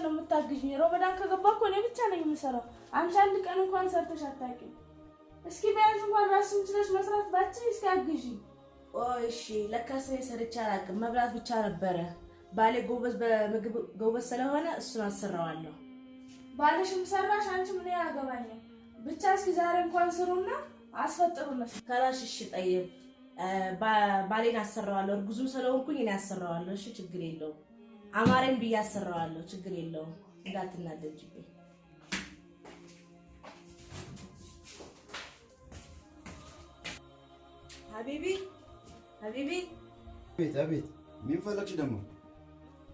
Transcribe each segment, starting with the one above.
ነው የምታግዥኝ? ረመዳን ከገባ እኮ እኔ ብቻ ነኝ የምሰራው። አንቺ አንድ ቀን እንኳን ሰርተሽ አታውቂም። እስኪ ቢያንስ እንኳን ራስሽን ችለሽ መስራት ባትችይ እስኪ አግዢኝ። እሺ ለካስ እኔ ሰርቼ አላውቅም። መብላት ብቻ ነበረ። ባሌ ጎበዝ በምግብ ጎበዝ ስለሆነ እሱን አሰራዋለሁ። ባልሽም ሰራሽ አንቺ ምን ያገባኛል? ብቻ እስኪ ዛሬ እንኳን ስሩና አስፈጥሩልኝ። ካላሽ እሺ ጠይብ ባሌን አሰራዋለሁ። እርጉዝም ስለሆንኩኝ እኔ አሰራዋለሁ። እሺ ችግር የለውም። አማረኝ ብዬ አሰራዋለሁ። ችግር የለውም። እንዳትናደጅብኝ። ሀቢቢ ሀቢቢ። አቤት አቤት። ምን ፈለግሽ ደግሞ?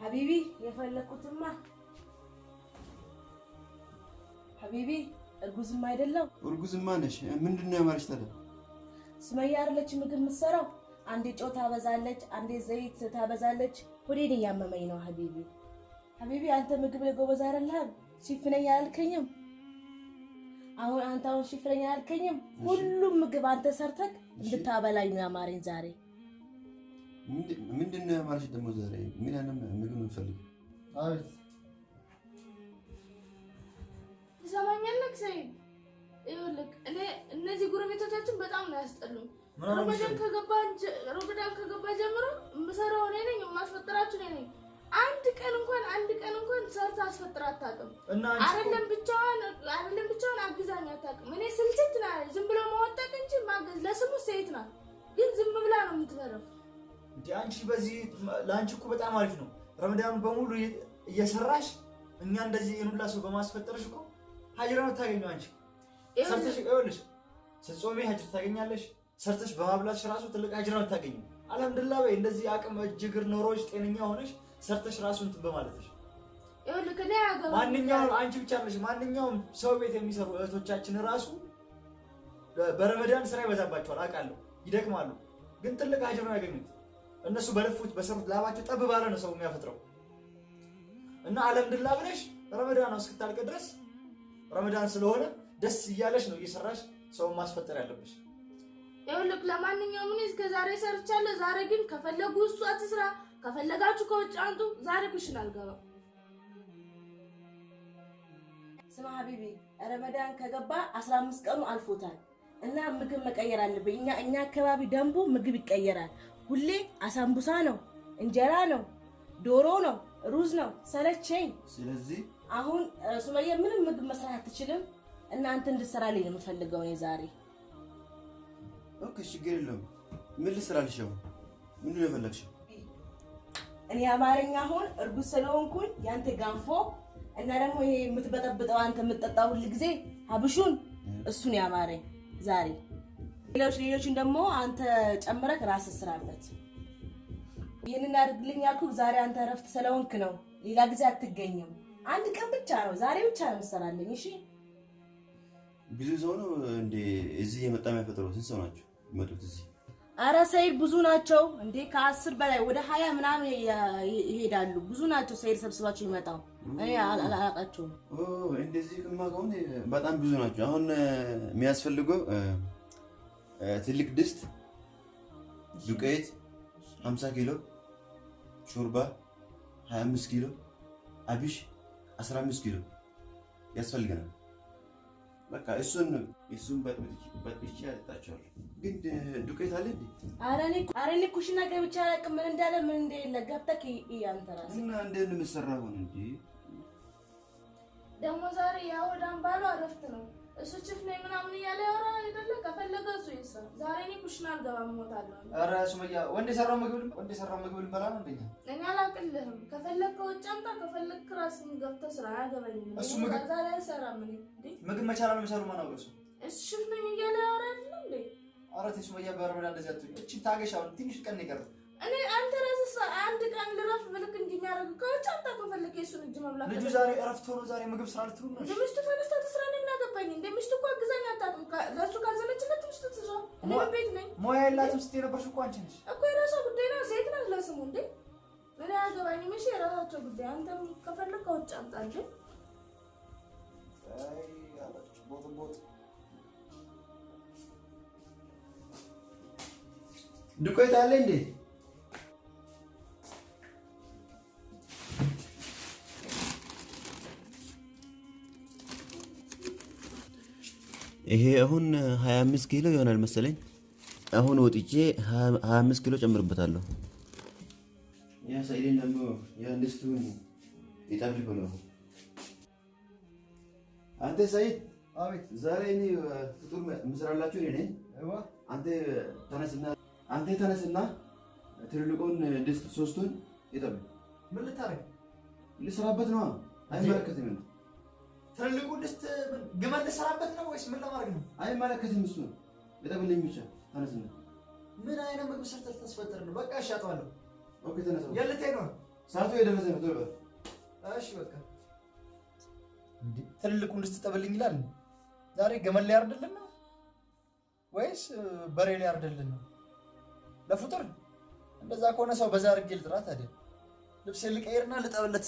ሀቢቢ የፈለኩትማ ሀቢቢ እርጉዝማ አይደለም። እርጉዝማ ነሽ? ምንድነው ያማረሽ ታዲያ? ሱመያ አይደለች ምግብ የምትሰራው? አንዴ ጨው ታበዛለች፣ አንዴ ዘይት ታበዛለች። ወዴት እያመመኝ ነው ሀቢቢ። ሀቢቢ አንተ ምግብ ላይ ጎበዝ አይደለህም? ሼፍ ነኝ አላልከኝም? አሁን ሼፍ ነኝ አላልከኝም? ሁሉም ምግብ አንተ ሰርተህ እንድታበላኝ ነው ያማረኝ ዛሬ። ምንድነው ያማረሽ ደግሞ ዛሬ? ምን አይነት ምግብ ነው ፈልግ? አቤት ትሰማኛለህ ሰይድ? ይኸውልህ እነዚህ ጎረቤቶቻችን በጣም ነው ያስጠሉኝ። ረመዳን ከገባ ጀምሮ የምሰራው እኔ ነኝ፣ የማስፈጥራችሁ እኔ ነኝ። አንድ ቀን እንኳን ሰርታ አስፈጥራ አታውቅም። አይደለም ብቻዋን አግዛኝ አታውቅም። እኔ ስልችት ናት። ዝም ብሎ መወጣት እንጂ ማገዝ ለስሙ ሴት ናት፣ ግን ዝም ብላ ነው የምትበላው። እንዴ አንቺ በዚህ ላንቺ እኮ በጣም አሪፍ ነው። ረመዳኑ በሙሉ እየሰራሽ እኛ እንደዚህ የኑላ ሰው በማስፈጠርሽ እኮ ሀጅር ነው ታገኘው። አንቺ ሰርተሽ ይኸውልሽ ስትጾሚ ሀጅር ታገኛለሽ። ሰርተሽ በማብላትሽ ራሱ ትልቅ ሀጅር ነው ታገኘው። አልሐምዱሊላህ በይ። እንደዚህ አቅም እጅግር ኖሮሽ ጤነኛ ሆነሽ ሰርተሽ ራሱ እንትን በማለትሽ ይኸውልህ ከኔ ያገባ ማንኛውም አንቺ ብቻ ነሽ ማንኛውም ሰው ቤት የሚሰሩ እህቶቻችን ራሱ በረመዳን ስራ ይበዛባቸዋል አውቃለሁ፣ ይደክማሉ፣ ግን ትልቅ ሀጅር ነው ያገኙት። እነሱ በለፉት በሰሩት ላባቸው ጠብ ባለ ነው ሰው የሚያፈጥረው። እና አልሐምዱሊላህ ብለሽ ረመዳን ነው እስክታልቅ ድረስ ረመዳን ስለሆነ ደስ እያለሽ ነው እየሰራሽ ሰው ማስፈጠር ያለብሽ። ይኸውልህ ለማንኛውም እኔ እስከ ዛሬ ሰርቻለሁ። ዛሬ ግን ከፈለጉ እሱ አትስራ፣ ከፈለጋችሁ ከውጭ አንቱ። ዛሬ ኩሽና አልገባም። ስማ ሀቢቢ ረመዳን ከገባ 15 ቀኑ አልፎታል እና ምግብ መቀየር አለብኝ። እኛ አካባቢ ደንቡ ምግብ ይቀየራል። ሁሌ አሳምቡሳ ነው፣ እንጀራ ነው፣ ዶሮ ነው፣ ሩዝ ነው። ሰለቸኝ። ስለዚህ አሁን ሱመያ ምንም ምግብ መስራት አትችልም እና አንተ እንድትሰራልኝ ነው የምፈልገው እኔ ዛሬ። ኦኬ ችግር የለውም። ምን ልስራልሽ? ምንድን ነው የፈለግሽው? እኔ አማርኛ አሁን እርጉዝ ስለሆንኩኝ ያንተ ጋንፎ እና ደግሞ ይሄ የምትበጠብጠው አንተ የምትጠጣው ሁሉ ጊዜ ሀብሹን እሱን ያማረኝ ዛሬ። ሌሎችን ደግሞ አንተ ጨምረህ ራስህ ስራበት። ይሄንን አድርግልኝ ያልኩህ ዛሬ አንተ እረፍት ስለሆንክ ነው። ሌላ ጊዜ አትገኝም። አንድ ቀን ብቻ ነው ዛሬ ብቻ ነው የምትሰራልኝ። እሺ ብዙ ሰው ነው እንዴ እዚህ የመጣ የሚያፈጥረው? ስንት ሰው ናቸው የመጡት እዚህ? አረ ሰይድ ብዙ ናቸው እንዴ፣ ከ10 በላይ ወደ 20 ምናምን ይሄዳሉ። ብዙ ናቸው ሰይድ ሰብስባቸው ይመጣው። እኔ አላቃቸውም። እንደዚህ ከሆነ በጣም ብዙ ናቸው። አሁን የሚያስፈልገው ትልቅ ድስት፣ ዱቄት 50 ኪሎ፣ ሾርባ 25 ኪሎ፣ አቢሽ 15 ኪሎ ያስፈልገናል። በቃ እሱን በጥብጬ አጠጣቸዋለሁ። ግን ዱቄት አለ እንዴ? አረ እኔ ኩሽና ገብቼ አላውቅም። ምን እንዳለ ምን እንደሌለ ገብተህ አንተ ራስህ እና እንዴት ነው የምትሰራው? እንዴ ደግሞ ዛሬ ያወዳን ባሉ እረፍት ነው። እሱ ችፍ ነኝ ምናምን እያለ ያወራ አይደለ? ከፈለገ እሱ ይስራ። ዛሬ እኔ ኩሽና አልገባም እሞታለሁ። ኧረ ሱመያ ወንድ የሰራው ምግብ ልበላ ነው እንደኛ። እኔ አላቅልህም። ከፈለግከ ውጭ አምጣ፣ ከፈለግክ ራስህን ገብተህ ስራ። አያገባኝም። እሱ ምግብ ዛሬ አይሰራም። እኔ ምግብ መቻል አለመቻሉ ማን አውቀው? እሱ ችፍ ነኝ እያለ ያወራ አይደለ እንዴ? ኧረ ተይ ሱመያ በረመዳን እንደዚህ አትሁኝ። እቺ ታገሻው ትንሽ ቀን ይቀር። እኔ አንተ ራስህ አንድ ቀን ልረፍ ብልክ እንዲኛረግ ከውጭ አምጣ፣ ከፈለግክ የእሱን እጅ መብላት። ልጁ ዛሬ እረፍት ሆኖ ዛሬ ምግብ ስራ ልትሉ ነው? ሚስቱ ተነስታ ትስራ። እኔ ምን አገባኝ? እንደ ሚስቱ እኮ አግዛኝ አታውቅም። ለእሱ ካዘነችለት ሚስቱ ትስራ። እኔ ቤት ነኝ። ሙያ የላትም ስትይ ነበርሽ እኮ አንቺ ነሽ እኮ። የራሷ ጉዳይ ነው። ሴት ናት ለስሙ እንዴ? እኔ አያገባኝም። እሺ የራሳቸው ጉዳይ። አንተም ከፈለግክ ከውጭ አምጣ እንጂ። አይ አላችሁ ቦት ዱቄት አለ እንዴ? ይሄ አሁን 25 ኪሎ ይሆናል መሰለኝ። አሁን ወጥቼ 25 ኪሎ ጨምርበታለሁ። ያ ሳይሌን ደግሞ የአንስቱን ይጣብልኩ ነው። አንተ ሳይድ፣ አቤት። ዛሬ እኔ ፍጡር ምስራላችሁ እኔ ነኝ። አንተ ተነስና ትልልቁን ድስት ሶስቱን ይጠብቅ። ምን ልታረግ? ልሰራበት ነው። አይመለከትም። ትልልቁ ድስት ግመል ልሰራበት ነው ወይስ ምን ለማድረግ ነው? አይመለከትም። እሱ ይጠብልኝ ብቻ። ተነስና ምን አይነት ምግብ ሰርተህ ልታስፈጥር ነው? በቃ እሺ አጥዋለሁ። ኦኬ ተነስ። የልትሄድ ነው? ሰዓቱ የደረሰ ነው። ቶሎ በል። እሺ በቃ እንዴ ትልልቁን ድስት ጠብልኝ ይላል። ዛሬ ግመል ሊያርድልን ነው ወይስ በሬ ሊያርድልን ነው? ለፍጡር እንደዛ ከሆነ ሰው በዛ አድርጌ ልጥራት አይደል? ልብስ ልቀይርና ልጠብለት።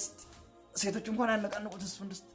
ሴቶች እንኳን ያነቃነቁት እሱን ድስት።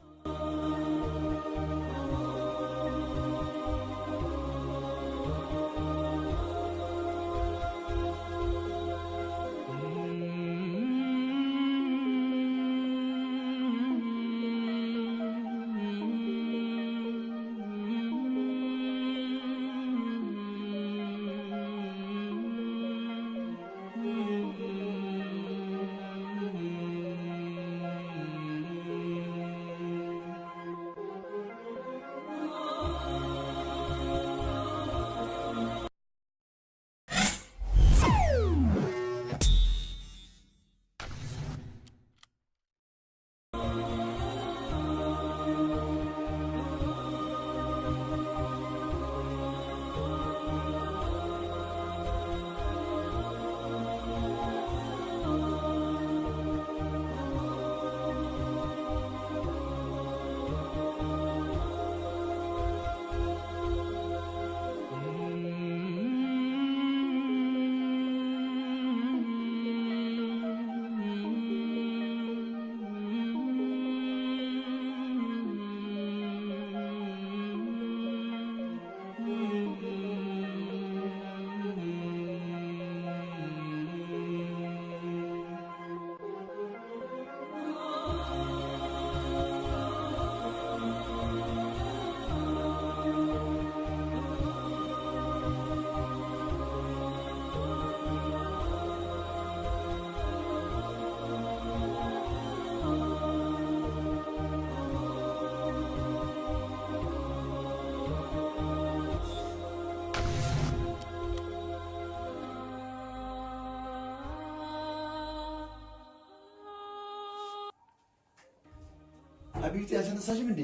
አቢብቲ አልተነሳሽም እንዴ?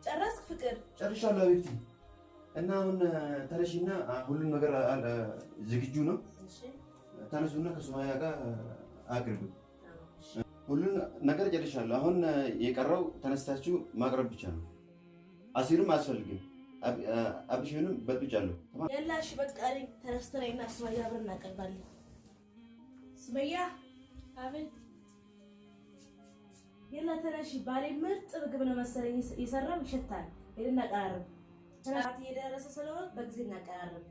ጨረስክ ፍቅር? ጨርሻለሁ አቢብቲ። እና አሁን ተነሽና ሁሉም ነገር ዝግጁ ነው። ተነሱና ከሱማያ ጋር አቅርቡ። ሁሉን ነገር ጨርሻለሁ። አሁን የቀረው ተነስታችሁ ማቅረብ ብቻ ነው። አሲርም አያስፈልግም። አብሽንም በጥብጫለሁ። የላሽ በቃ ተነስተናይና ሱማያ አብረን እናቀርባለን። ሱማያ አቤት። የላ ተነሽ። ባሌ ምርጥ ምግብ ነው መሰለኝ የሰራው፣ ይሸታል። ሄደን እናቀራርብ። ሰዓት እየደረሰ ስለሆነ በጊዜ እናቀራርብ።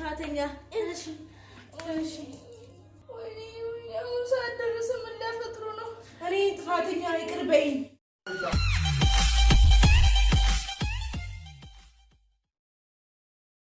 ጥፋተኛ። እሺ እሺ ወይኔ ሰዓት ደረሰ። ምን ሊያፈጥሩ ነው? እኔ ጥፋተኛ ይቅር በይኝ።